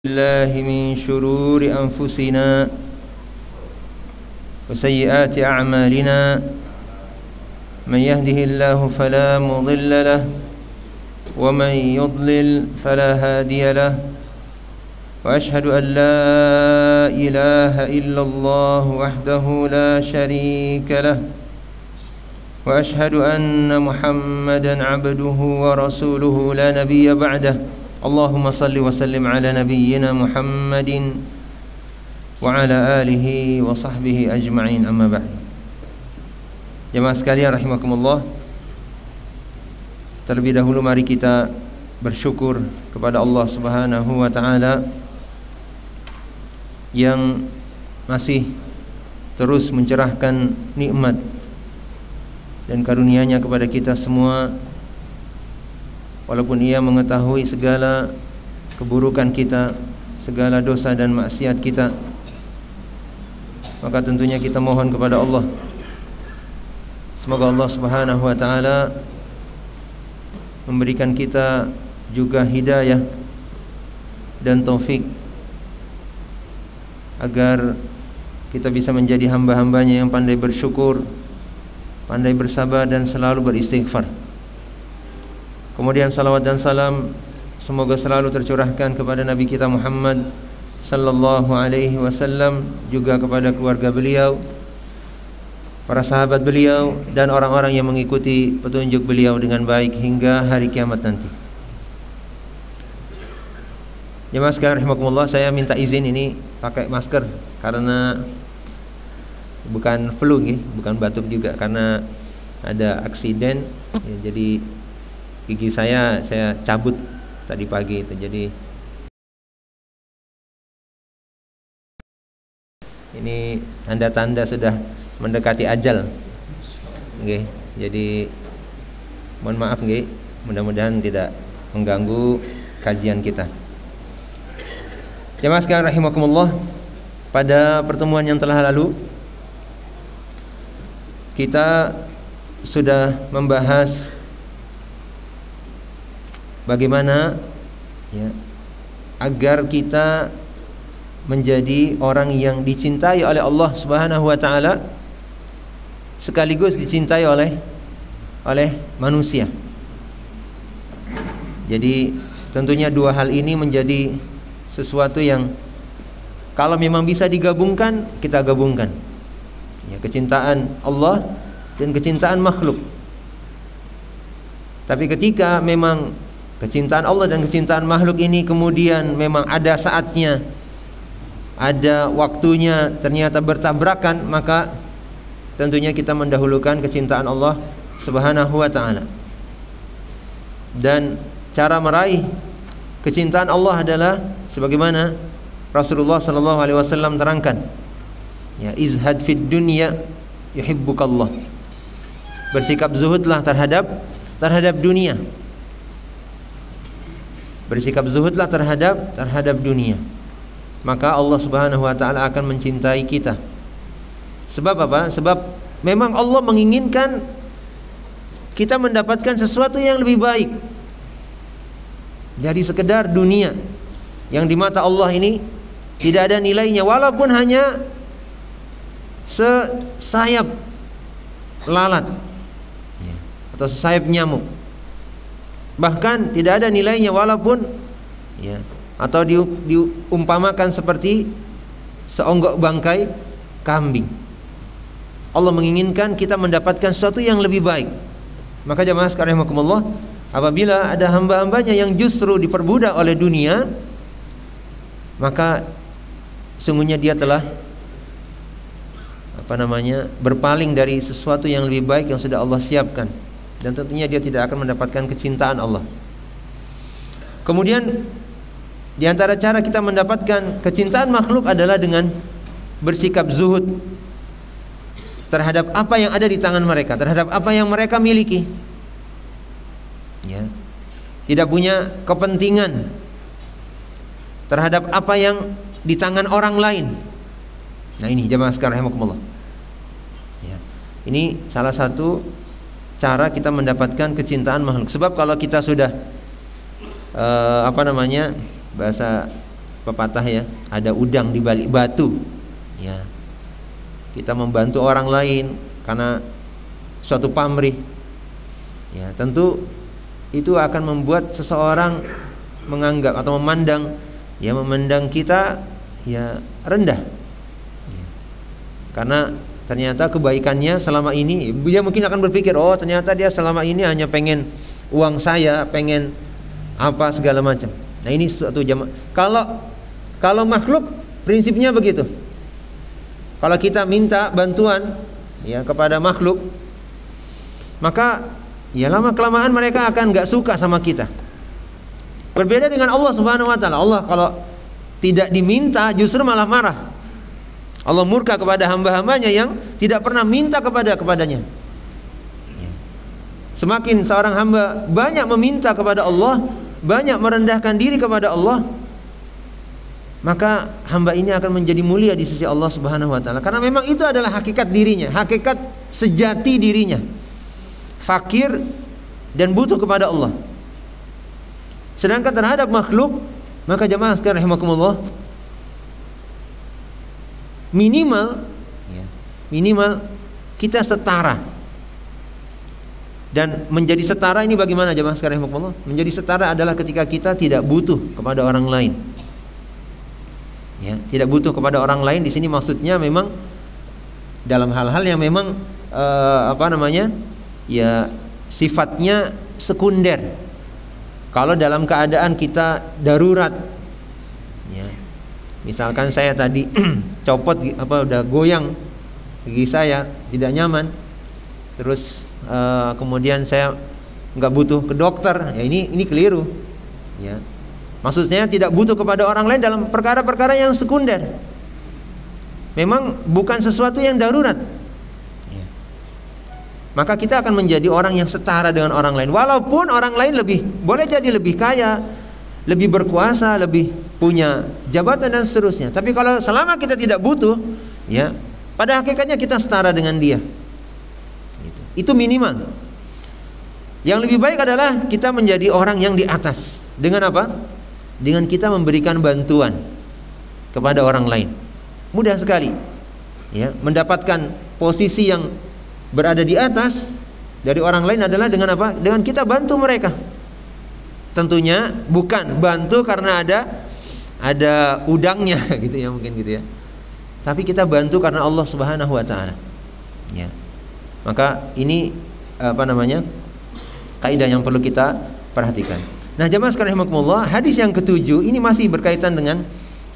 الله من شرور أنفسنا وسيئات أعمالنا من يهده الله فلا مضل له ومن يضلل فلا هادي له وأشهد أن لا إله إلا الله وحده لا شريك له وأشهد أن محمدا عبده ورسوله لا نبي بعده اللهم صل وسلم على نبينا محمد وعلى آله وصحبه أجمعين أما بعد. Jemaah sekalian rahimakumullah, terlebih dahulu mari kita bersyukur kepada Allah Subhanahu wa taala yang masih terus mencerahkan nikmat dan karunia-Nya kepada kita semua, walaupun Ia mengetahui segala keburukan kita, segala dosa dan maksiat kita. Maka tentunya kita mohon kepada Allah, semoga Allah Subhanahu wa taala memberikan kita juga hidayah dan taufik agar kita bisa menjadi hamba-hambanya yang pandai bersyukur, pandai bersabar dan selalu beristighfar. Kemudian salawat dan salam semoga selalu tercurahkan kepada Nabi kita Muhammad sallallahu alaihi wasallam, juga kepada keluarga beliau, para sahabat beliau, dan orang-orang yang mengikuti petunjuk beliau dengan baik hingga hari kiamat nanti. Jemaah sekalian rahimakumullah, saya minta izin ini pakai masker karena bukan flu nih, bukan batuk juga, karena ada aksiden ya, jadi gigi saya cabut tadi pagi itu, jadi ini tanda-tanda sudah mendekati ajal. Nggih, jadi mohon maaf nggih, mudah-mudahan tidak mengganggu kajian kita. Jemaah sekalian rahimakumullah, pada pertemuan yang telah lalu kita sudah membahas bagaimana ya, agar kita menjadi orang yang dicintai oleh Allah Subhanahu wa taala sekaligus dicintai oleh manusia. Jadi tentunya dua hal ini menjadi sesuatu yang kalau memang bisa digabungkan, kita gabungkan. Ya, kecintaan Allah dan kecintaan makhluk. Tapi ketika memang kecintaan Allah dan kecintaan makhluk ini kemudian memang ada saatnya, ada waktunya ternyata bertabrakan, maka tentunya kita mendahulukan kecintaan Allah Subhanahu wa taala. Dan cara meraih kecintaan Allah adalah sebagaimana Rasulullah sallallahu alaihi wasallam terangkan. Ya, izhad fid dunya yuhibbukallah. Bersikap zuhudlah terhadap dunia. Bersikap zuhudlah terhadap dunia. Maka Allah Subhanahu wa taala akan mencintai kita. Sebab apa? Sebab memang Allah menginginkan kita mendapatkan sesuatu yang lebih baik dari sekedar dunia yang di mata Allah ini tidak ada nilainya, walaupun hanya sesayap lalat atau sesayap nyamuk. Bahkan tidak ada nilainya walaupun ya, atau diumpamakan seperti seonggok bangkai kambing. Allah menginginkan kita mendapatkan sesuatu yang lebih baik. Maka jemaah sekalian rahimakumullah, apabila ada hamba-hambanya yang justru diperbudak oleh dunia, maka sungguhnya dia telah berpaling dari sesuatu yang lebih baik yang sudah Allah siapkan, dan tentunya dia tidak akan mendapatkan kecintaan Allah. Kemudian di antara cara kita mendapatkan kecintaan makhluk adalah dengan bersikap zuhud terhadap apa yang ada di tangan mereka, terhadap apa yang mereka miliki. Ya. Tidak punya kepentingan terhadap apa yang di tangan orang lain. Nah, ini jemaah sekalian rahimakumullah. Ya. Ini salah satu cara kita mendapatkan kecintaan makhluk. Sebab kalau kita sudah bahasa pepatah ya, ada udang di balik batu. Ya. Kita membantu orang lain karena suatu pamrih. Ya, tentu itu akan membuat seseorang menganggap atau memandang kita ya rendah. Ya. Karena ternyata kebaikannya selama ini, dia mungkin akan berpikir, oh ternyata dia selama ini hanya pengen uang saya, pengen apa segala macam. Nah ini suatu jamaah. Kalau makhluk prinsipnya begitu. Kalau kita minta bantuan ya kepada makhluk, maka ya lama kelamaan mereka akan nggak suka sama kita. Berbeda dengan Allah Subhanahu Wa Taala. Allah kalau tidak diminta justru malah marah. Allah murka kepada hamba-hambanya yang tidak pernah minta kepadanya. Semakin seorang hamba banyak meminta kepada Allah, banyak merendahkan diri kepada Allah, maka hamba ini akan menjadi mulia di sisi Allah Subhanahu Wa Taala. Karena memang itu adalah hakikat dirinya, hakikat sejati dirinya, fakir dan butuh kepada Allah. Sedangkan terhadap makhluk, maka jamaah sekalian rahimakumullah, minimal kita setara. Dan menjadi setara ini bagaimana jemaah sekalian rahimakumullah? Menjadi setara adalah ketika kita tidak butuh kepada orang lain. Ya, tidak butuh kepada orang lain di sini maksudnya memang dalam hal-hal yang memang ya sifatnya sekunder. Kalau dalam keadaan kita darurat, ya. Misalkan saya tadi copot udah goyang gigi saya, tidak nyaman. Terus kemudian saya nggak butuh ke dokter, ya ini keliru. Ya. Maksudnya tidak butuh kepada orang lain dalam perkara-perkara yang sekunder. Memang bukan sesuatu yang darurat. Ya. Maka kita akan menjadi orang yang setara dengan orang lain. Walaupun orang lain boleh jadi lebih kaya, lebih berkuasa, lebih punya jabatan dan seterusnya. Tapi kalau selama kita tidak butuh, ya, pada hakikatnya kita setara dengan dia. Itu minimal. Yang lebih baik adalah kita menjadi orang yang di atas. Dengan apa? Dengan kita memberikan bantuan kepada orang lain. Mudah sekali. Ya, mendapatkan posisi yang berada di atas dari orang lain adalah dengan apa? Dengan kita bantu mereka. Tentunya bukan bantu karena ada udangnya gitu ya, mungkin gitu ya. Tapi kita bantu karena Allah Subhanahu Wa Taala. Ya. Maka ini kaidah yang perlu kita perhatikan. Nah, jamaah sekalian rahimakumullah, hadis yang ketujuh ini masih berkaitan dengan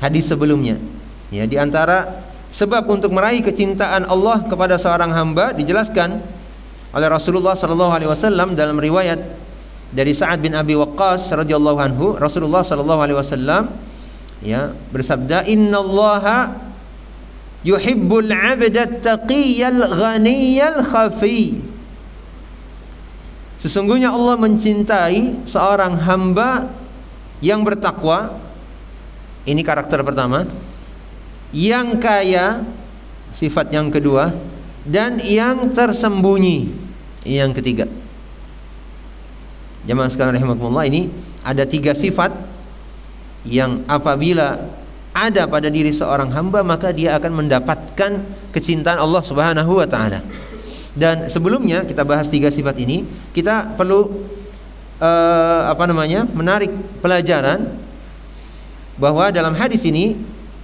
hadis sebelumnya. Ya, di antara sebab untuk meraih kecintaan Allah kepada seorang hamba dijelaskan oleh Rasulullah sallallahu alaihi wasallam dalam riwayat dari Sa'ad bin Abi Waqqas radhiyallahu anhu. Rasulullah sallallahu alaihi wasallam ya bersabda, "Innallaha yuhibbul 'abda taqiyyal ghaniyal khafi." Sesungguhnya Allah mencintai seorang hamba yang bertakwa. Ini karakter pertama. Yang kaya, sifat yang kedua, dan yang tersembunyi, ini yang ketiga. Jamaah sekalian rahimakumullah, ini ada 3 sifat yang apabila ada pada diri seorang hamba maka dia akan mendapatkan kecintaan Allah Subhanahu Wa Taala. Dan sebelumnya kita bahas 3 sifat ini, kita perlu menarik pelajaran bahwa dalam hadis ini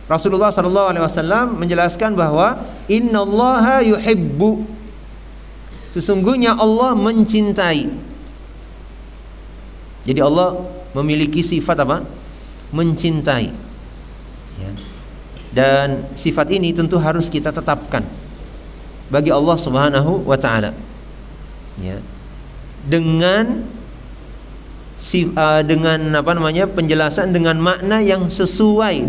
Rasulullah sallallahu alaihi wasallam menjelaskan bahwa innallaha yuhibbu, sesungguhnya Allah mencintai. Jadi Allah memiliki sifat apa? Mencintai. Ya. Dan sifat ini tentu harus kita tetapkan bagi Allah Subhanahu Wa Taala. Ya. Dengan penjelasan dengan makna yang sesuai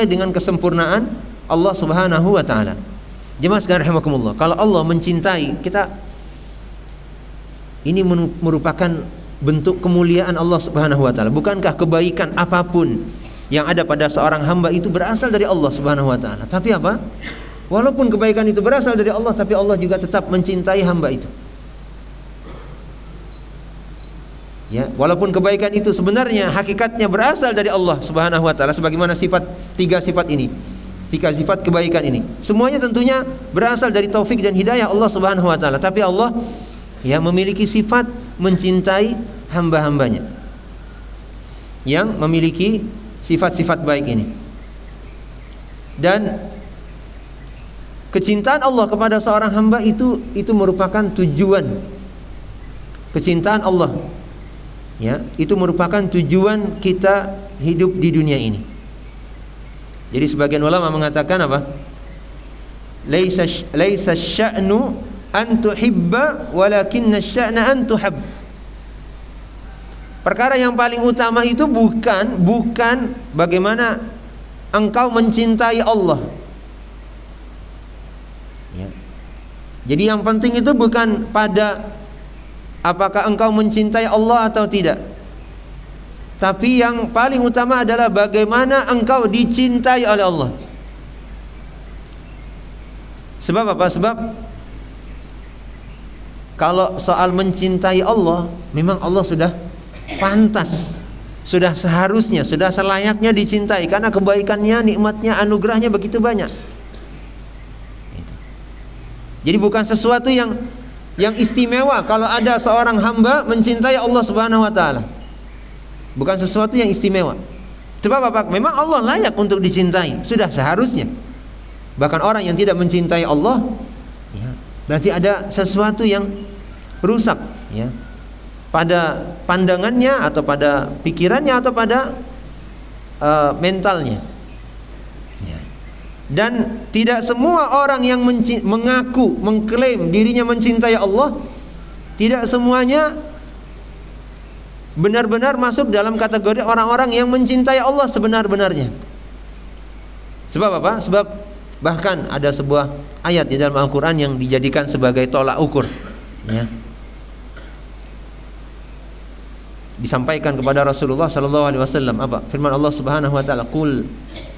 dengan kesempurnaan Allah Subhanahu Wa Taala. Jemaah sekalian rahimakumullah, kalau Allah mencintai kita, ini merupakan bentuk kemuliaan Allah Subhanahu Wa Taala. Bukankah kebaikan apapun yang ada pada seorang hamba itu berasal dari Allah Subhanahu Wa Taala? Tapi apa? Walaupun kebaikan itu berasal dari Allah, tapi Allah juga tetap mencintai hamba itu. Ya, walaupun kebaikan itu sebenarnya hakikatnya berasal dari Allah Subhanahu wa taala, sebagaimana tiga sifat ini. Tiga sifat kebaikan ini semuanya tentunya berasal dari taufik dan hidayah Allah Subhanahu wa taala, tapi Allah ya memiliki sifat mencintai hamba-hambanya yang memiliki sifat-sifat baik ini. Dan kecintaan Allah kepada seorang hamba itu merupakan tujuan. Kecintaan Allah ya, itu merupakan tujuan kita hidup di dunia ini. Jadi sebagian ulama mengatakan apa? Laisa asy-sya'nu an tuhibba walakinna asy-sya'na an tuhab. Perkara yang paling utama itu bukan bagaimana engkau mencintai Allah. Ya. Jadi yang penting itu bukan pada apakah engkau mencintai Allah atau tidak, tapi yang paling utama adalah bagaimana engkau dicintai oleh Allah. Sebab apa? Sebab kalau soal mencintai Allah, memang Allah sudah pantas, sudah seharusnya, sudah selayaknya dicintai, karena kebaikannya, nikmatnya, anugerahnya begitu banyak. Jadi bukan sesuatu yang istimewa kalau ada seorang hamba mencintai Allah Subhanahu wa taala. Bukan sesuatu yang istimewa. Sebab apa? Memang Allah layak untuk dicintai, sudah seharusnya. Bahkan orang yang tidak mencintai Allah, ya, berarti ada sesuatu yang rusak, ya, pada pandangannya atau pada pikirannya atau pada mentalnya. Ya. Dan tidak semua orang yang mengaku, mengklaim dirinya mencintai Allah, tidak semuanya benar-benar masuk dalam kategori orang-orang yang mencintai Allah sebenar-benarnya. Sebab apa? Sebab bahkan ada sebuah ayat di dalam Al-Quran yang dijadikan sebagai tolak ukur, ya. Disampaikan kepada Rasulullah sallallahu alaihi wasallam apa? Firman Allah Subhanahu wa taala, "Qul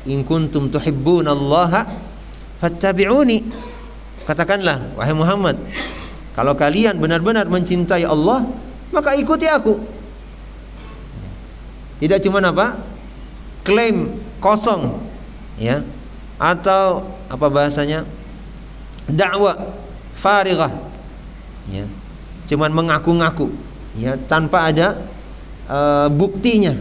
in kuntum tuhibbunallaha fattabi'uni." Katakanlah wahai Muhammad, kalau kalian benar-benar mencintai Allah, maka ikuti aku. Tidak cuma apa? Klaim kosong, ya. Atau apa bahasanya? Dakwah farigah. Ya. Cuman mengaku-ngaku, ya, tanpa ada buktinya.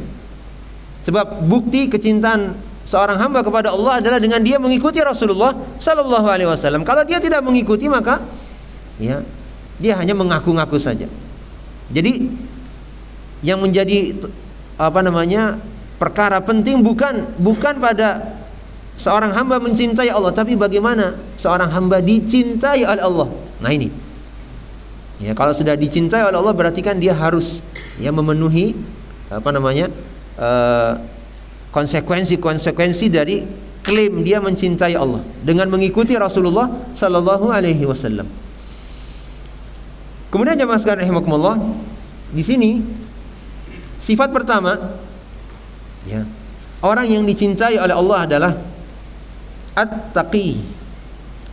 Sebab bukti kecintaan seorang hamba kepada Allah adalah dengan dia mengikuti Rasulullah sallallahu alaihi wasallam. Kalau dia tidak mengikuti, maka ya, dia hanya mengaku-ngaku saja. Jadi yang menjadi perkara penting bukan pada seorang hamba mencintai Allah, tapi bagaimana seorang hamba dicintai oleh Allah. Nah ini, ya, kalau sudah dicintai oleh Allah berarti kan dia harus, ya, memenuhi konsekuensi dari klaim dia mencintai Allah dengan mengikuti Rasulullah sallallahu alaihi wasallam. Kemudian jemaah sekalian rahimakumullah, di sini sifat pertama, ya, orang yang dicintai oleh Allah adalah at-taqi,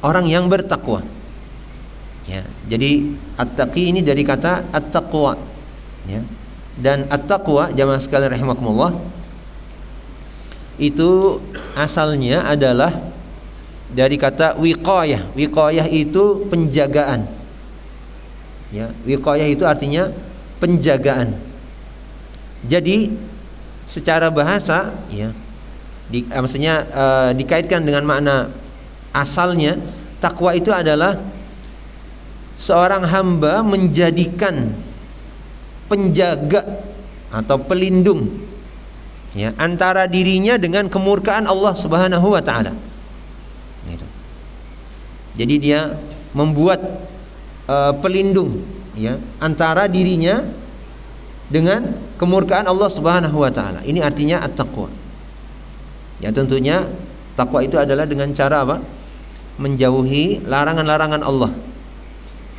orang yang bertakwa. Ya, jadi at-taqi ini dari kata at-taqwa, ya. Dan at-taqwa jamaah sekalian rahimakumullah itu asalnya adalah dari kata wiqayah. Wiqayah itu penjagaan. Ya, wiqayah itu artinya penjagaan. Jadi secara bahasa, ya, maksudnya dikaitkan dengan makna asalnya, takwa itu adalah seorang hamba menjadikan penjaga atau pelindung, ya, antara dirinya dengan kemurkaan Allah Subhanahu wa taala. Gitu. Jadi dia membuat pelindung, ya, antara dirinya dengan kemurkaan Allah Subhanahu wa taala. Ini artinya at-taqwa. Ya, tentunya takwa itu adalah dengan cara apa? Menjauhi larangan-larangan Allah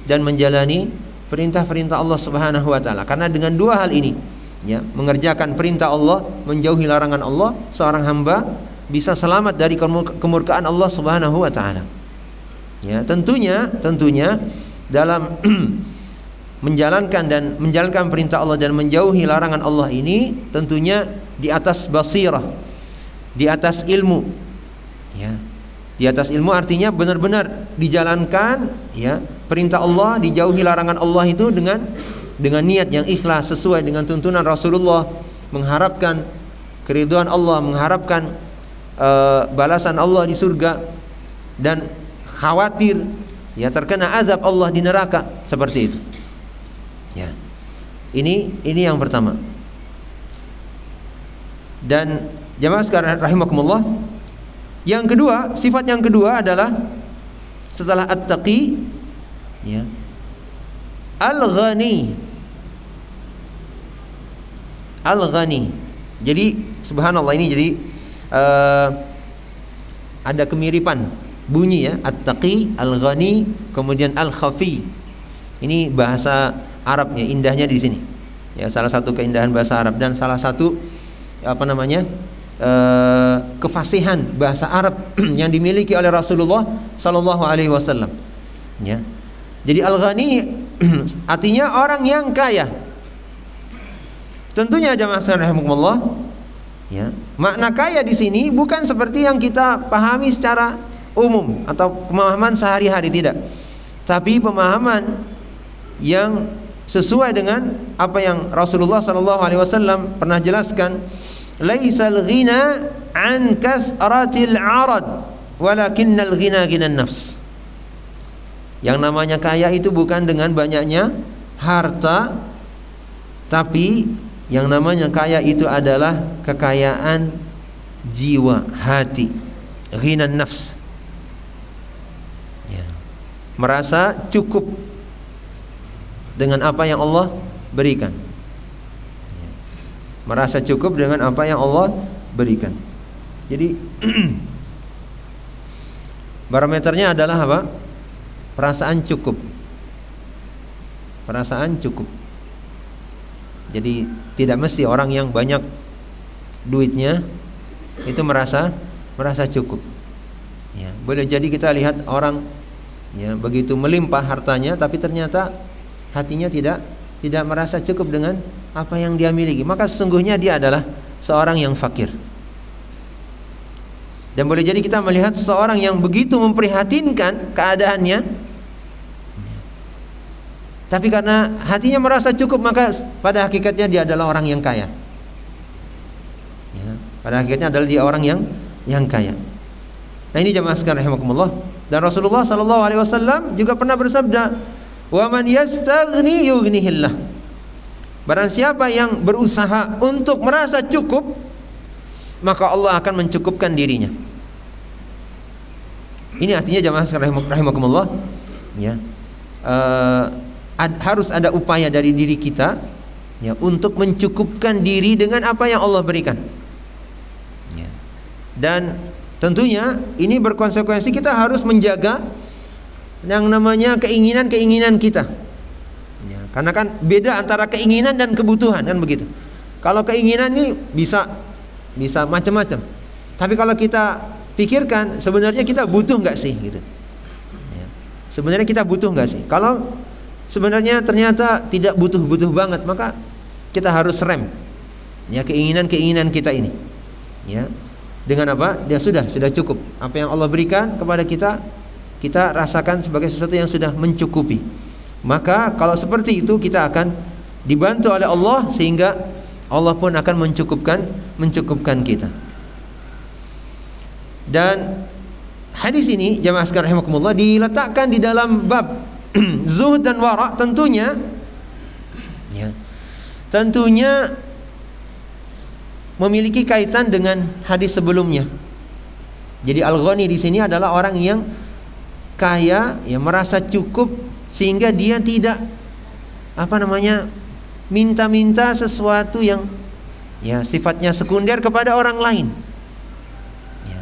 dan menjalani perintah-perintah Allah Subhanahu wa taala. Karena dengan dua hal ini, ya, mengerjakan perintah Allah, menjauhi larangan Allah, seorang hamba bisa selamat dari kemurkaan Allah Subhanahu wa taala. Ya, tentunya dalam menjalankan perintah Allah dan menjauhi larangan Allah ini tentunya di atas basirah, di atas ilmu. Ya. Di atas ilmu artinya benar-benar dijalankan ya perintah Allah, dijauhi larangan Allah itu dengan niat yang ikhlas sesuai dengan tuntunan Rasulullah, mengharapkan keridhaan Allah, mengharapkan balasan Allah di surga dan khawatir ya terkena azab Allah di neraka, seperti itu. Ya. Ini yang pertama. Dan jamaah sekalian rahimakumullah, yang kedua, sifat yang kedua adalah setelah at-taqi ya, al-ghani. Al-ghani. Jadi subhanallah, ini jadi ada kemiripan bunyi ya, at-taqi, al-ghani, kemudian al-khafi. Ini bahasa Arabnya, indahnya di sini. Ya, salah satu keindahan bahasa Arab dan salah satu kefasihan bahasa Arab yang dimiliki oleh Rasulullah sallallahu alaihi wasallam. Ya. Jadi al-ghani artinya orang yang kaya. Tentunya jamaah sekalian rahimakumullah, ya. Makna kaya di sini bukan seperti yang kita pahami secara umum atau pemahaman sehari-hari, tidak. Tapi pemahaman yang sesuai dengan apa yang Rasulullah sallallahu alaihi wasallam pernah jelaskan, laisal ghina an kasratil arad walakinnal ghina ghinan nafs. Yang namanya kaya itu bukan dengan banyaknya harta, tapi yang namanya kaya itu adalah kekayaan jiwa, hati, ghinan nafs ya. Merasa cukup dengan apa yang Allah berikan, merasa cukup dengan apa yang Allah berikan. Jadi barometernya adalah apa? Perasaan cukup. Perasaan cukup. Jadi tidak mesti orang yang banyak duitnya itu merasa cukup. Ya, boleh jadi kita lihat orang ya begitu melimpah hartanya, tapi ternyata hatinya tidak merasa cukup dengan apa yang dia miliki, maka sesungguhnya dia adalah seorang yang fakir. Dan boleh jadi kita melihat seorang yang begitu memprihatinkan keadaannya, tapi karena hatinya merasa cukup, maka pada hakikatnya dia adalah orang yang kaya ya, pada hakikatnya adalah dia orang yang kaya. Nah, ini jamaah sekalian rahimakumullah. Dan Rasulullah sallallahu alaihi wasallam juga pernah bersabda, wa man yastaghni yughnihillah. Barang siapa yang berusaha untuk merasa cukup, maka Allah akan mencukupkan dirinya. Ini artinya jamaah rahimakumullah ya, harus ada upaya dari diri kita ya untuk mencukupkan diri dengan apa yang Allah berikan ya. Dan tentunya ini berkonsekuensi kita harus menjaga yang namanya keinginan kita ya, karena kan beda antara keinginan dan kebutuhan, kan begitu. Kalau keinginan ini bisa macam-macam, tapi kalau kita pikirkan sebenarnya kita butuh nggak sih gitu ya. Sebenarnya kita butuh nggak sih? Kalau sebenarnya ternyata tidak butuh banget, maka kita harus rem ya keinginan kita ini ya, dengan apa? Dia sudah cukup. Apa yang Allah berikan kepada kita rasakan sebagai sesuatu yang sudah mencukupi. Maka kalau seperti itu kita akan dibantu oleh Allah, sehingga Allah pun akan mencukupkan kita. Dan hadis ini jamaah sekalian rahimakumullah diletakkan di dalam bab zuhud dan wara, tentunya memiliki kaitan dengan hadis sebelumnya. Jadi al-ghani di sini adalah orang yang kaya, yang merasa cukup sehingga dia tidak minta-minta sesuatu yang ya sifatnya sekunder kepada orang lain. Ya.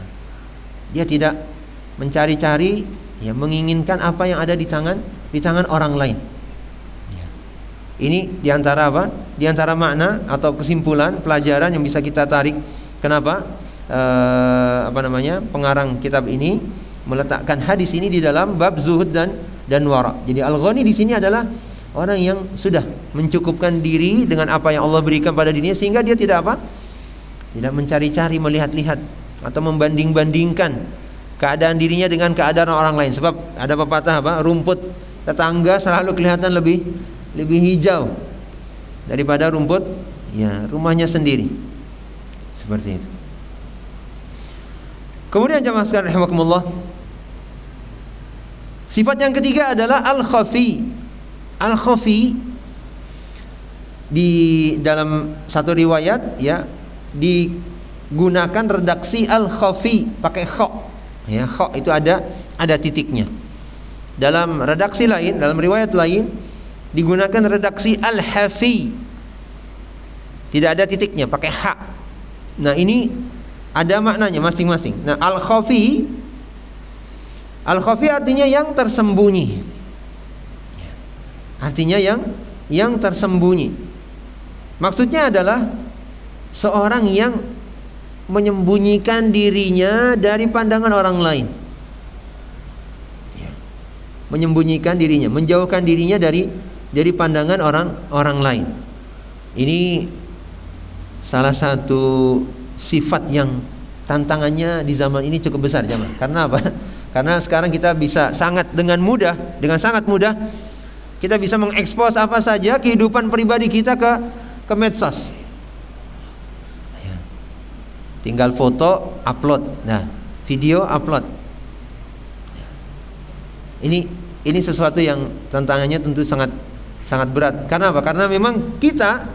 Dia tidak mencari-cari ya menginginkan apa yang ada di tangan orang lain. Ya. Ini diantara apa? Diantara makna atau kesimpulan pelajaran yang bisa kita tarik. Kenapa? Pengarang kitab ini meletakkan hadis ini di dalam bab zuhud dan wara. Jadi al-ghani di sini adalah Orang yang sudah mencukupkan diri dengan apa yang Allah berikan pada dirinya, sehingga dia tidak apa? Tidak mencari-cari, melihat-lihat atau membanding-bandingkan keadaan dirinya dengan keadaan orang lain. Sebab ada pepatah apa? Rumput tetangga selalu kelihatan lebih hijau daripada rumput ya rumahnya sendiri. Seperti itu. Kemudian jamaah sekalian rahimakumullah, sifat yang ketiga adalah al-khafi. Al-khafi di dalam satu riwayat ya digunakan redaksi al-khafi pakai kha. Ya, kha itu ada titiknya. Dalam redaksi lain, dalam riwayat lain digunakan redaksi al-hafi. Tidak ada titiknya, pakai ha. Nah, ini ada maknanya masing-masing. Nah, al-khafi artinya yang tersembunyi. Artinya yang tersembunyi. Maksudnya adalah seorang yang menyembunyikan dirinya dari pandangan orang lain. Menyembunyikan dirinya, menjauhkan dirinya dari pandangan orang lain. Ini salah satu sifat yang tantangannya di zaman ini cukup besar, jemaah. Karena apa? Karena sekarang kita bisa dengan sangat mudah kita bisa mengekspos apa saja kehidupan pribadi kita ke medsos. Tinggal foto upload, nah video upload. Ini sesuatu yang tantangannya tentu sangat berat. Karena apa? Karena memang kita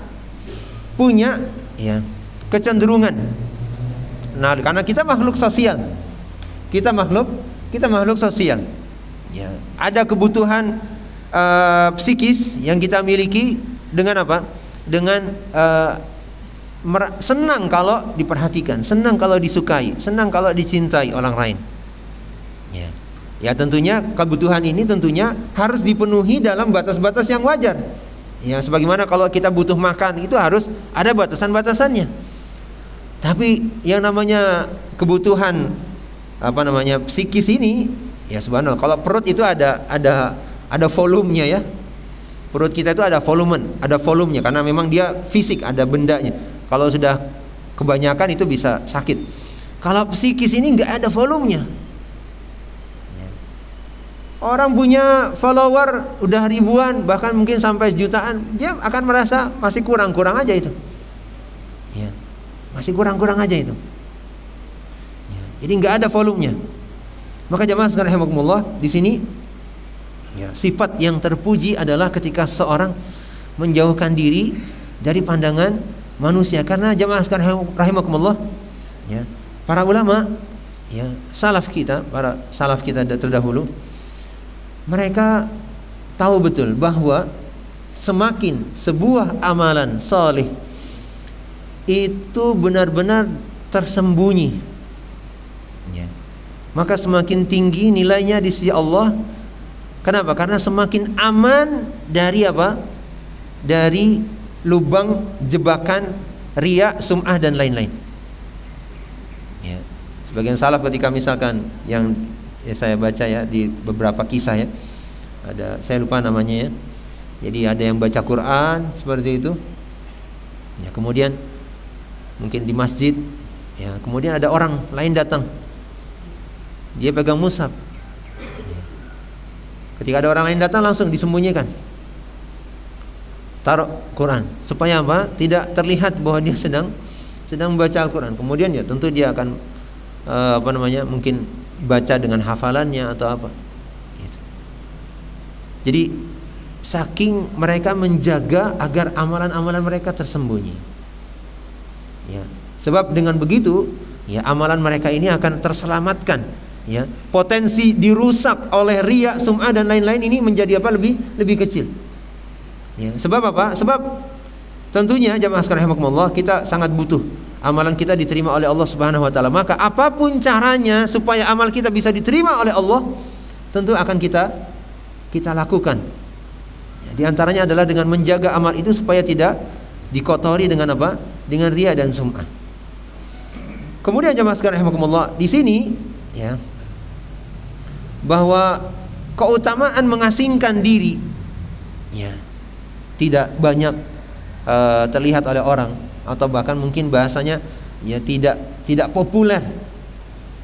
punya ya kecenderungan. Nah, karena kita makhluk sosial. Kita makhluk sosial. Ya, ada kebutuhan psikis yang kita miliki dengan apa? Dengan senang kalau diperhatikan, senang kalau disukai, senang kalau dicintai orang lain. Ya tentunya kebutuhan ini tentunya harus dipenuhi dalam batas-batas yang wajar. Ya sebagaimana kalau kita butuh makan itu harus ada batasan-batasannya. Tapi yang namanya kebutuhan psikis ini ya subhanallah, kalau perut itu ada volumenya ya. Perut kita itu ada volumenya karena memang dia fisik, ada bendanya. Kalau sudah kebanyakan itu bisa sakit. Kalau psikis ini nggak ada volumenya. Orang punya follower udah ribuan, bahkan mungkin sampai jutaan, dia akan merasa masih kurang aja itu. Ya, masih kurang aja itu. Ya, jadi nggak ada volumenya. Maka jemaah sekalian rahimakumullah, di sini ya, sifat yang terpuji adalah ketika seorang menjauhkan diri dari pandangan manusia. Karena jemaah sekalian rahimakumullah, ya, para ulama, ya, para salaf kita terdahulu, mereka tahu betul bahwa semakin sebuah amalan saleh itu benar-benar tersembunyi, ya, maka semakin tinggi nilainya di sisi Allah. Kenapa? Karena semakin aman dari apa? Dari lubang jebakan riya, sum'ah dan lain-lain. Ya. Sebagian salaf ketika misalkan yang saya baca ya di beberapa kisah ya, ada, saya lupa namanya ya. Jadi ada yang baca Quran seperti itu. Ya, kemudian mungkin di masjid, ya, kemudian ada orang lain datang. Dia pegang mushaf. Ketika ada orang lain datang langsung disembunyikan, taruh Quran supaya apa? Tidak terlihat bahwa dia sedang membaca Al-Quran. Kemudian ya tentu dia akan mungkin baca dengan hafalannya atau apa. Gitu. Jadi saking mereka menjaga agar amalan-amalan mereka tersembunyi. Ya, sebab dengan begitu ya amalan mereka ini akan terselamatkan. Ya, potensi dirusak oleh riya, sum'ah dan lain-lain ini menjadi apa? Lebih kecil. Ya, sebab apa? Sebab tentunya jamaah sekalian rahimakumullah, kita sangat butuh amalan kita diterima oleh Allah Subhanahu wa taala. Maka apapun caranya supaya amal kita bisa diterima oleh Allah, tentu akan kita lakukan. Ya, di antaranya adalah dengan menjaga amal itu supaya tidak dikotori dengan apa? Dengan riya dan sum'ah. Kemudian jamaah sekalian rahimakumullah, di sini ya, bahwa keutamaan mengasingkan diri, ya, tidak banyak terlihat oleh orang, atau bahkan mungkin bahasanya ya tidak populer,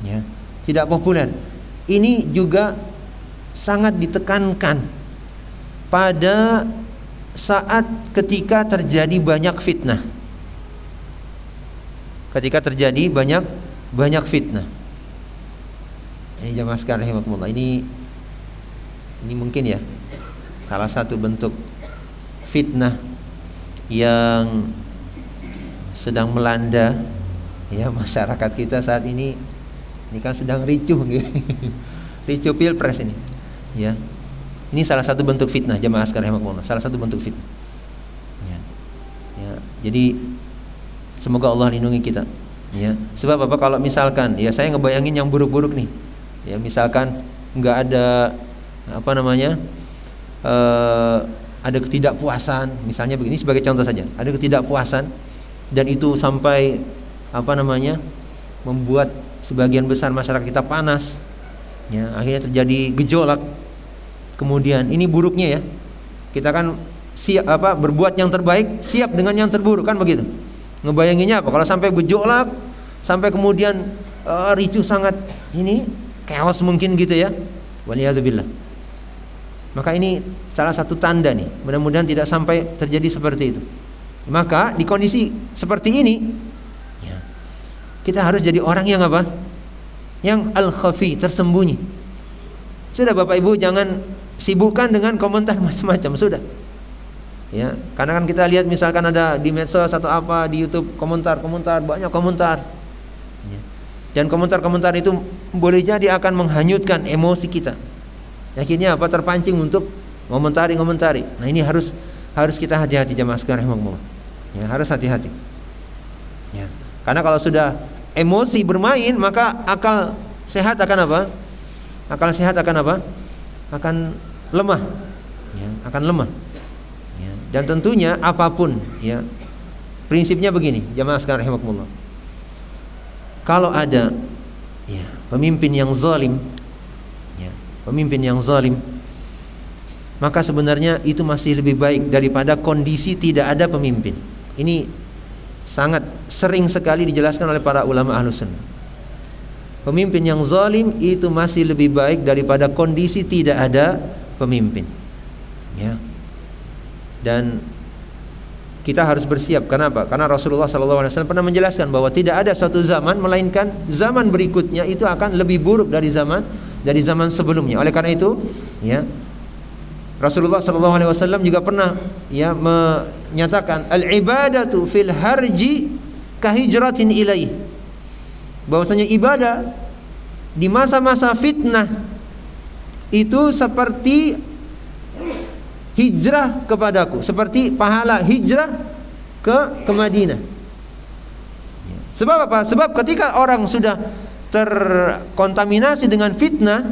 ya, tidak populer. Ini juga sangat ditekankan pada saat ketika terjadi banyak fitnah. Ketika terjadi banyak fitnah. Ini jamaah sekalian rahimakumullah, ini mungkin ya salah satu bentuk fitnah yang sedang melanda ya masyarakat kita saat ini. Ini kan sedang ricuh gitu. Ricuh pilpres ini. Ya. Ini salah satu bentuk fitnah jamaah sekalian rahimakumullah, salah satu bentuk fitnah. Ya. Ya, jadi semoga Allah lindungi kita. Ya. Sebab apa, kalau misalkan ya saya ngebayangin yang buruk-buruk nih. Ya, misalkan enggak ada ada ketidakpuasan, misalnya begini sebagai contoh saja, ada ketidakpuasan dan itu sampai membuat sebagian besar masyarakat kita panas, ya, akhirnya terjadi gejolak. Kemudian ini buruknya ya, kita kan berbuat yang terbaik, siap dengan yang terburuk, kan begitu. Ngebayanginnya apa kalau sampai gejolak, sampai kemudian ricuh sangat, ini chaos mungkin gitu ya, waliyadzubillah. Maka ini salah satu tanda nih, mudah-mudahan tidak sampai terjadi seperti itu. Maka di kondisi seperti ini ya, kita harus jadi orang yang apa? Yang al-khafi, tersembunyi. Sudah Bapak Ibu, jangan sibukkan dengan komentar macam-macam, sudah. Ya, karena kan kita lihat misalkan ada di medsos atau apa di YouTube komentar, banyak komentar. Ya. Dan komentar-komentar itu boleh jadi akan menghanyutkan emosi kita. Akhirnya apa? Terpancing untuk ngomentari. Nah, ini harus kita hati-hati jamaah sekalian rahimakumullah. Ya, harus hati-hati. Ya. Karena kalau sudah emosi bermain, maka akal sehat akan apa? Akal sehat akan apa? Akan lemah. Ya, akan lemah. Ya. Dan tentunya apapun, ya. Prinsipnya begini, jamaah sekalian rahimakumullah. Kalau ada ya, pemimpin yang zalim, maka sebenarnya itu masih lebih baik daripada kondisi tidak ada pemimpin. Ini sangat sering sekali dijelaskan oleh para ulama Ahlus Sunnah. Pemimpin yang zalim itu masih lebih baik daripada kondisi tidak ada pemimpin. Ya. Dan kita harus bersiap. Kenapa? Karena Rasulullah SAW pernah menjelaskan bahwa tidak ada suatu zaman melainkan zaman berikutnya itu akan lebih buruk dari zaman sebelumnya. Oleh karena itu, ya, Rasulullah SAW juga pernah ya menyatakan al-ibadatu fil harji kahijratin ilaih. Bahwasanya ibadah di masa-masa fitnah itu seperti hijrah kepadaku, seperti pahala hijrah ke Madinah. Sebab apa? Sebab ketika orang sudah terkontaminasi dengan fitnah,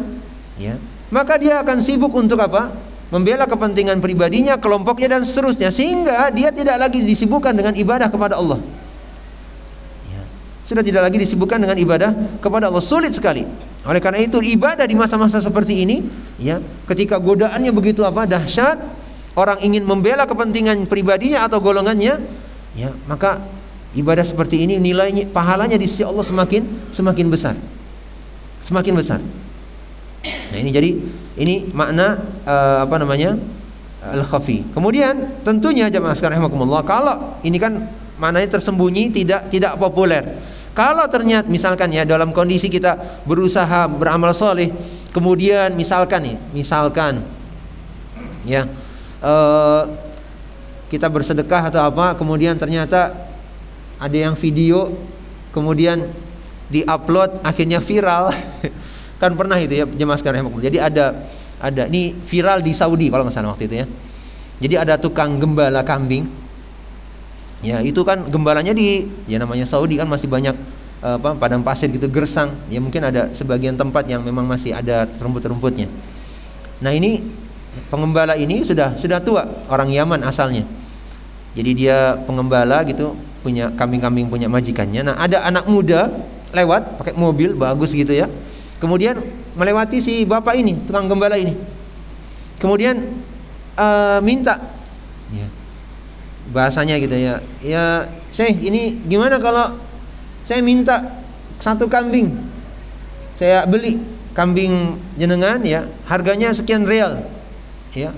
ya, maka dia akan sibuk untuk apa? Membela kepentingan pribadinya, kelompoknya dan seterusnya, sehingga dia tidak lagi disibukkan dengan ibadah kepada Allah. Ya. Sudah tidak lagi disibukkan dengan ibadah kepada Allah, sulit sekali. Oleh karena itu ibadah di masa-masa seperti ini, ya, ketika godaannya begitu dahsyat, orang ingin membela kepentingan pribadinya atau golongannya, ya, maka ibadah seperti ini nilainya, pahalanya di sisi Allah semakin besar. Semakin besar. Nah, ini jadi ini makna al-khafi. Kemudian tentunya jamaah sekalian rahimakumullah, kalau ini kan maknanya tersembunyi, tidak populer. Kalau ternyata misalkan ya dalam kondisi kita berusaha beramal soleh, kemudian misalkan ya kita bersedekah atau apa, kemudian ternyata ada yang video, kemudian diupload, akhirnya viral. Kan pernah itu ya jemaah sekalian rahimakumullah. Jadi ada ini viral di Saudi kalau nggak salah waktu itu ya. Jadi ada tukang gembala kambing. Ya, itu kan gembalanya ya namanya Saudi kan masih banyak padang pasir gitu, gersang. Ya mungkin ada sebagian tempat yang memang masih ada rumput-rumputnya. Nah, ini pengembala ini sudah tua, orang Yaman asalnya. Jadi dia pengembala gitu, punya kambing-kambing punya majikannya. Nah, ada anak muda lewat pakai mobil bagus gitu ya. Kemudian melewati si bapak ini, tukang gembala ini. Kemudian minta Ya. Bahasanya gitu ya. Ya, Syekh, ini gimana kalau saya minta 1 kambing? Saya beli kambing jenengan ya, harganya sekian real. Ya.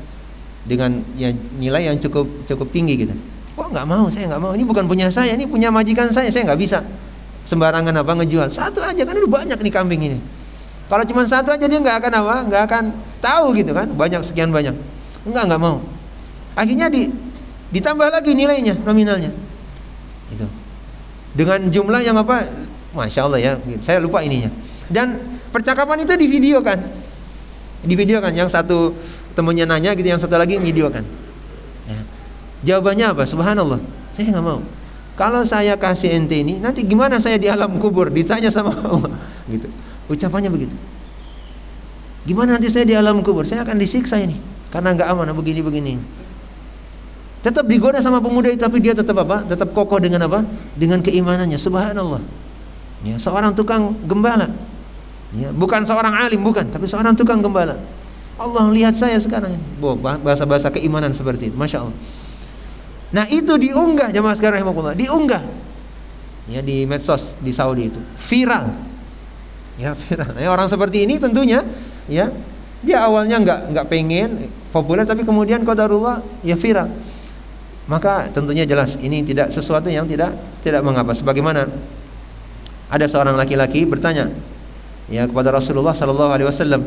Dengan ya, nilai yang cukup tinggi gitu. Oh, nggak mau, saya nggak mau. Ini bukan punya saya, ini punya majikan saya nggak bisa sembarangan ngejual. 1 aja kan udah banyak nih kambing ini. Kalau cuma 1 aja dia nggak akan tahu gitu kan, banyak sekian banyak. Nggak mau. Akhirnya ditambah lagi nilainya, nominalnya. Itu. Dengan jumlah yang apa? Masya Allah ya, saya lupa ininya. Dan percakapan itu divideokan. Yang satu temennya nanya gitu, yang satu lagi videokan. Ya. Jawabannya apa? Subhanallah, saya nggak mau. Kalau saya kasih ente ini, nanti gimana saya di alam kubur? Ditanya sama Allah. Gitu. Ucapannya begitu. Gimana nanti saya di alam kubur? Saya akan disiksa ini, karena nggak amanah begini. Tetap digoda sama pemuda itu, tapi dia tetap apa? Tetap kokoh dengan apa? Dengan keimanannya. Subhanallah. Ya, seorang tukang gembala. Ya, bukan seorang alim, bukan, tapi seorang tukang gembala. Allah lihat saya sekarang ini. Bahasa-bahasa keimanan seperti itu, Masya Allah. Nah, itu diunggah jemaah sekalian rahimakumullah, diunggah. Ya, di medsos di Saudi itu. Viral. Ya, viral. Ya, orang seperti ini tentunya ya, dia awalnya nggak pengen populer, tapi kemudian qadarullah ya viral. Maka tentunya jelas ini tidak sesuatu yang tidak mengapa. Sebagaimana ada seorang laki-laki bertanya ya kepada Rasulullah sallallahu alaihi wasallam,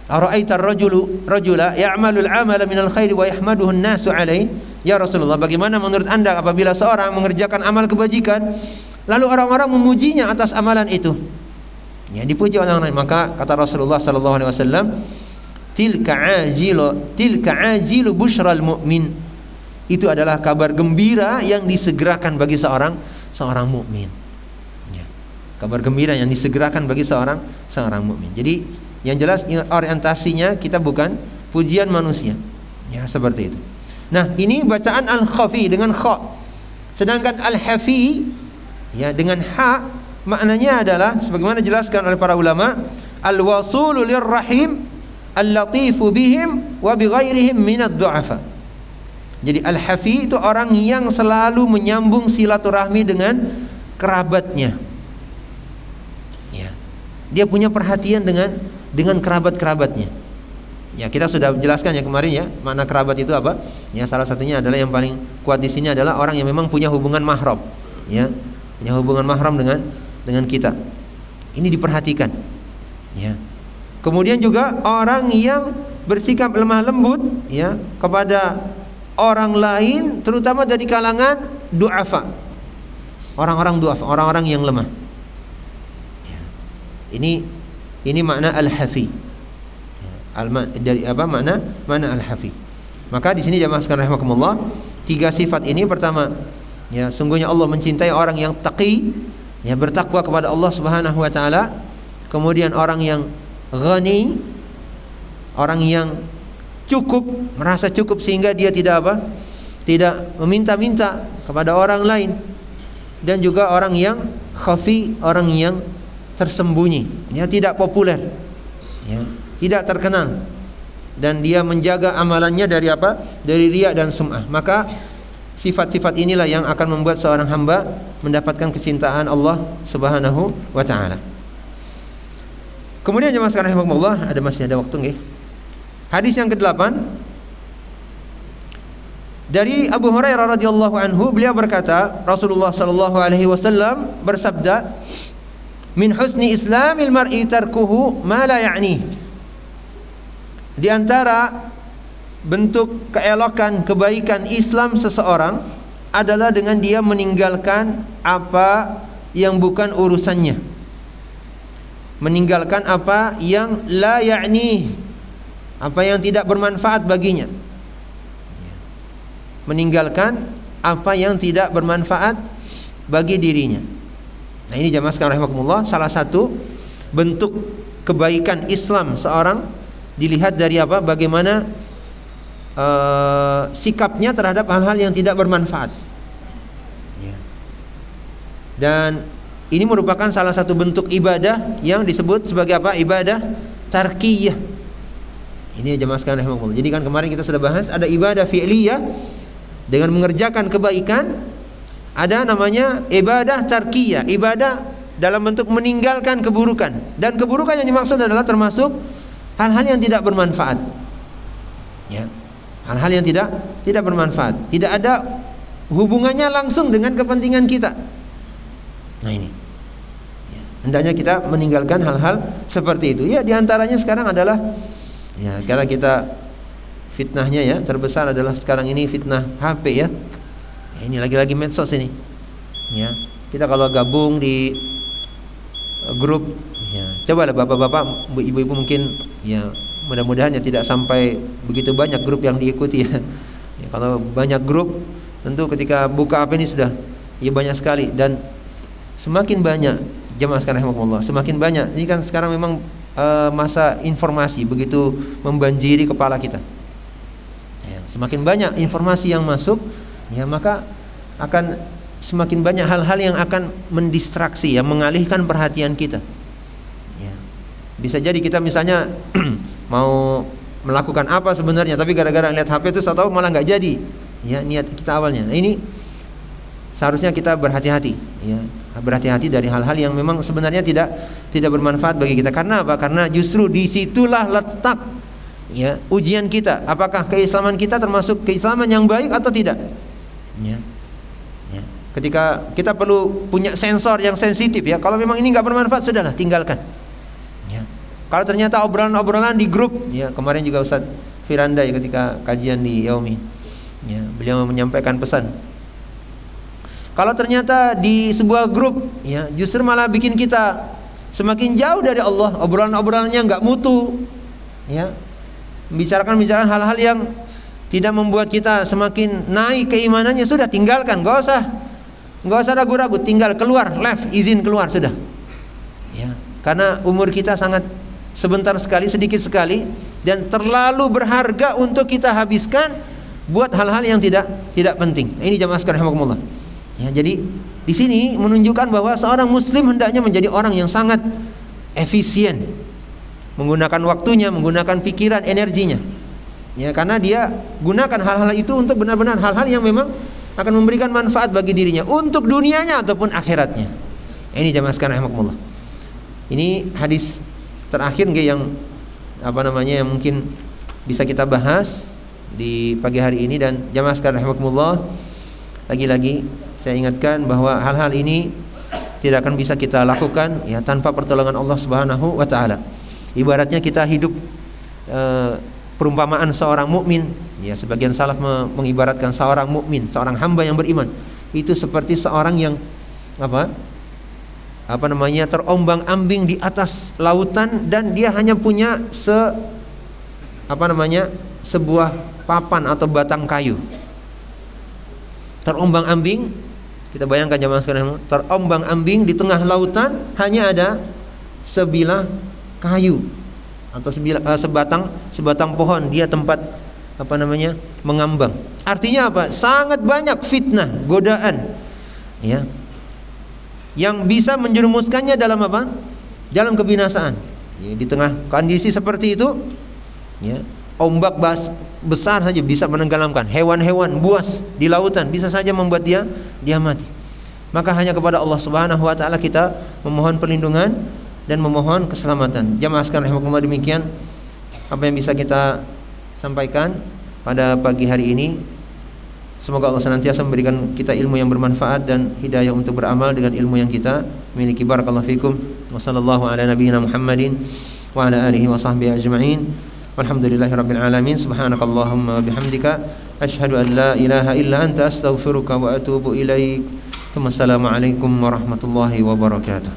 "Ara'aita ar-rajula ya'malu al-'amala min al-khairi wa yahmaduhu an-nasu 'alaihi?" Ya Rasulullah, bagaimana menurut Anda apabila seorang mengerjakan amal kebajikan lalu orang-orang memujinya atas amalan itu? Ya, dipuji orang lain. Maka kata Rasulullah sallallahu alaihi wasallam, "Tilka ajilu busyral mu'min." Itu adalah kabar gembira yang disegerakan bagi seorang mukmin. Ya. Kabar gembira yang disegerakan bagi seorang mukmin. Jadi yang jelas orientasinya kita bukan pujian manusia. Ya, seperti itu. Nah, ini bacaan al-khafi dengan kha. Sedangkan al-hafi ya dengan ha maknanya adalah sebagaimana dijelaskan oleh para ulama, al-wasulu lirrahim al-latifu bihim wa bighairihim minad du'afa. Jadi al-hafi itu orang yang selalu menyambung silaturahmi dengan kerabatnya. Ya. Dia punya perhatian dengan kerabat-kerabatnya. Ya, kita sudah jelaskan ya kemarin ya, makna kerabat itu apa? Ya, salah satunya adalah yang paling kuat di sini adalah orang yang memang punya hubungan mahram. Ya, punya hubungan mahram dengan kita. Ini diperhatikan. Ya. Kemudian juga orang yang bersikap lemah lembut ya kepada orang lain, terutama dari kalangan du'afa. Orang-orang du'afa, orang-orang yang lemah. Ya. Ini makna al-hafi. Ya. Dari apa makna al-hafi? Maka di sini jamaah sekalian rahimakumullah, 3 sifat ini. Pertama, ya sungguhnya Allah mencintai orang yang taqi, ya bertakwa kepada Allah Subhanahu wa taala. Kemudian orang yang ghani, orang yang cukup, merasa cukup sehingga dia tidak meminta-minta kepada orang lain. Dan juga orang yang khafi, orang yang tersembunyi, ya tidak populer, ya tidak terkenal, dan dia menjaga amalannya dari apa? Dari riya dan sum'ah. Maka sifat-sifat inilah yang akan membuat seorang hamba mendapatkan kecintaan Allah Subhanahu wa taala. Kemudian jemaah sekalian rahimakumullah, masih ada waktu nggih? Hadis yang ke-8 dari Abu Hurairah radhiyallahu anhu, beliau berkata, Rasulullah sallallahu alaihi wasallam bersabda, "Min husni islamil mar'i tarkuhu ma la ya'ni." Di antara bentuk keelokan kebaikan Islam seseorang adalah dengan dia meninggalkan apa yang bukan urusannya. Meninggalkan apa yang la ya'ni, apa yang tidak bermanfaat baginya. Meninggalkan apa yang tidak bermanfaat bagi dirinya. Nah, ini jamaah sekalian rahimakumullah, salah satu bentuk kebaikan Islam seorang dilihat dari apa? Bagaimana sikapnya terhadap hal-hal yang tidak bermanfaat. Ya. Dan ini merupakan salah satu bentuk ibadah yang disebut sebagai apa? Ibadah tarkiyah. Ini jemaah sekalian rahimakumullah. Jadi kan kemarin kita sudah bahas ada ibadah fi'liyah, Dengan mengerjakan kebaikan ada namanya ibadah tarkiyah, ibadah dalam bentuk meninggalkan keburukan. Dan keburukan yang dimaksud adalah termasuk hal-hal yang tidak bermanfaat. Ya. Hal-hal yang tidak bermanfaat, tidak ada hubungannya langsung dengan kepentingan kita. Nah ini. Ya. Hendaknya kita meninggalkan hal-hal seperti itu. Ya, diantaranya sekarang adalah ya, karena kita fitnahnya ya terbesar adalah sekarang ini fitnah HP ya. Ini lagi-lagi medsos ini. Ya, kita kalau gabung di grup, ya, cobalah bapak-bapak, ibu-ibu mungkin, ya, mudah-mudahan ya tidak sampai begitu banyak grup yang diikuti ya. Ya, kalau banyak grup, tentu ketika buka HP ini sudah ya banyak sekali, dan semakin banyak jemaah sekalian rahimakumullah, semakin banyak. Ini kan sekarang memang masa informasi begitu membanjiri kepala kita. Ya, semakin banyak informasi yang masuk, ya maka akan semakin banyak hal-hal yang akan mendistraksi, ya, mengalihkan perhatian kita. Ya. Bisa jadi kita misalnya mau melakukan apa sebenarnya, tapi gara-gara lihat HP itu tahu malah nggak jadi. Ya, niat kita awalnya. Nah, ini seharusnya kita berhati-hati, ya. Berhati-hati dari hal-hal yang memang sebenarnya tidak bermanfaat bagi kita. Karena apa? Karena justru disitulah letak, ya, ujian kita. Apakah keislaman kita termasuk keislaman yang baik atau tidak? Ya. Ya. Ketika kita perlu punya sensor yang sensitif, ya. Kalau memang ini nggak bermanfaat, sudahlah, tinggalkan. Ya. Kalau ternyata obrolan-obrolan di grup, ya, kemarin juga Ustaz Firanda ya, ketika kajian di Yaumi, ya, beliau menyampaikan pesan. Kalau ternyata di sebuah grup, ya, justru malah bikin kita semakin jauh dari Allah, obrolan-obrolannya nggak mutu, ya, membicarakan hal-hal yang tidak membuat kita semakin naik keimanannya, sudah tinggalkan, nggak usah ragu-ragu, tinggal keluar, left, izin keluar sudah. Ya, karena umur kita sangat sebentar sekali, sedikit sekali, dan terlalu berharga untuk kita habiskan buat hal-hal yang tidak penting. Ini jamaah sekalian rahimakumullah. Ya, jadi di sini menunjukkan bahwa seorang muslim hendaknya menjadi orang yang sangat efisien, menggunakan waktunya, menggunakan pikiran, energinya. Ya, karena dia gunakan hal-hal itu untuk benar-benar hal-hal yang memang akan memberikan manfaat bagi dirinya, untuk dunianya ataupun akhiratnya. Ini jamaah sekalian rahimakumullah. Ini hadis terakhir yang yang mungkin bisa kita bahas di pagi hari ini. Dan jamaah sekalian rahimakumullah, lagi-lagi saya ingatkan bahwa hal-hal ini tidak akan bisa kita lakukan, ya, tanpa pertolongan Allah Subhanahu wa taala. Ibaratnya kita hidup, perumpamaan seorang mukmin, ya, sebagian salaf mengibaratkan seorang mukmin, seorang hamba yang beriman itu seperti seorang yang terombang-ambing di atas lautan, dan dia hanya punya sebuah papan atau batang kayu. Terombang-ambing, kita bayangkan jamaah sekalian, terombang-ambing di tengah lautan, hanya ada sebilah kayu atau sebatang pohon, dia tempat mengambang. Artinya apa? Sangat banyak fitnah, godaan, ya, yang bisa menjerumuskannya dalam apa? Dalam kebinasaan. Ya, di tengah kondisi seperti itu, ya, ombak besar saja bisa menenggelamkan. Hewan-hewan buas di lautan bisa saja membuat dia mati. Maka hanya kepada Allah Subhanahu wa taala kita memohon perlindungan dan memohon keselamatan. Jamaah sekalian rahimakumullah, demikian apa yang bisa kita sampaikan pada pagi hari ini. Semoga Allah senantiasa memberikan kita ilmu yang bermanfaat dan hidayah untuk beramal dengan ilmu yang kita miliki. Barakallahu fikum. Wassallallahu ala nabiyyina Muhammadin wa ala alihi wa sahbihi ajma'in. Walhamdulillahirabbil alamin. Subhanakallahumma bihamdika asyhadu an la ilaha illa anta astaghfiruka wa atubu ilaik. Assalamualaikum warahmatullahi wabarakatuh.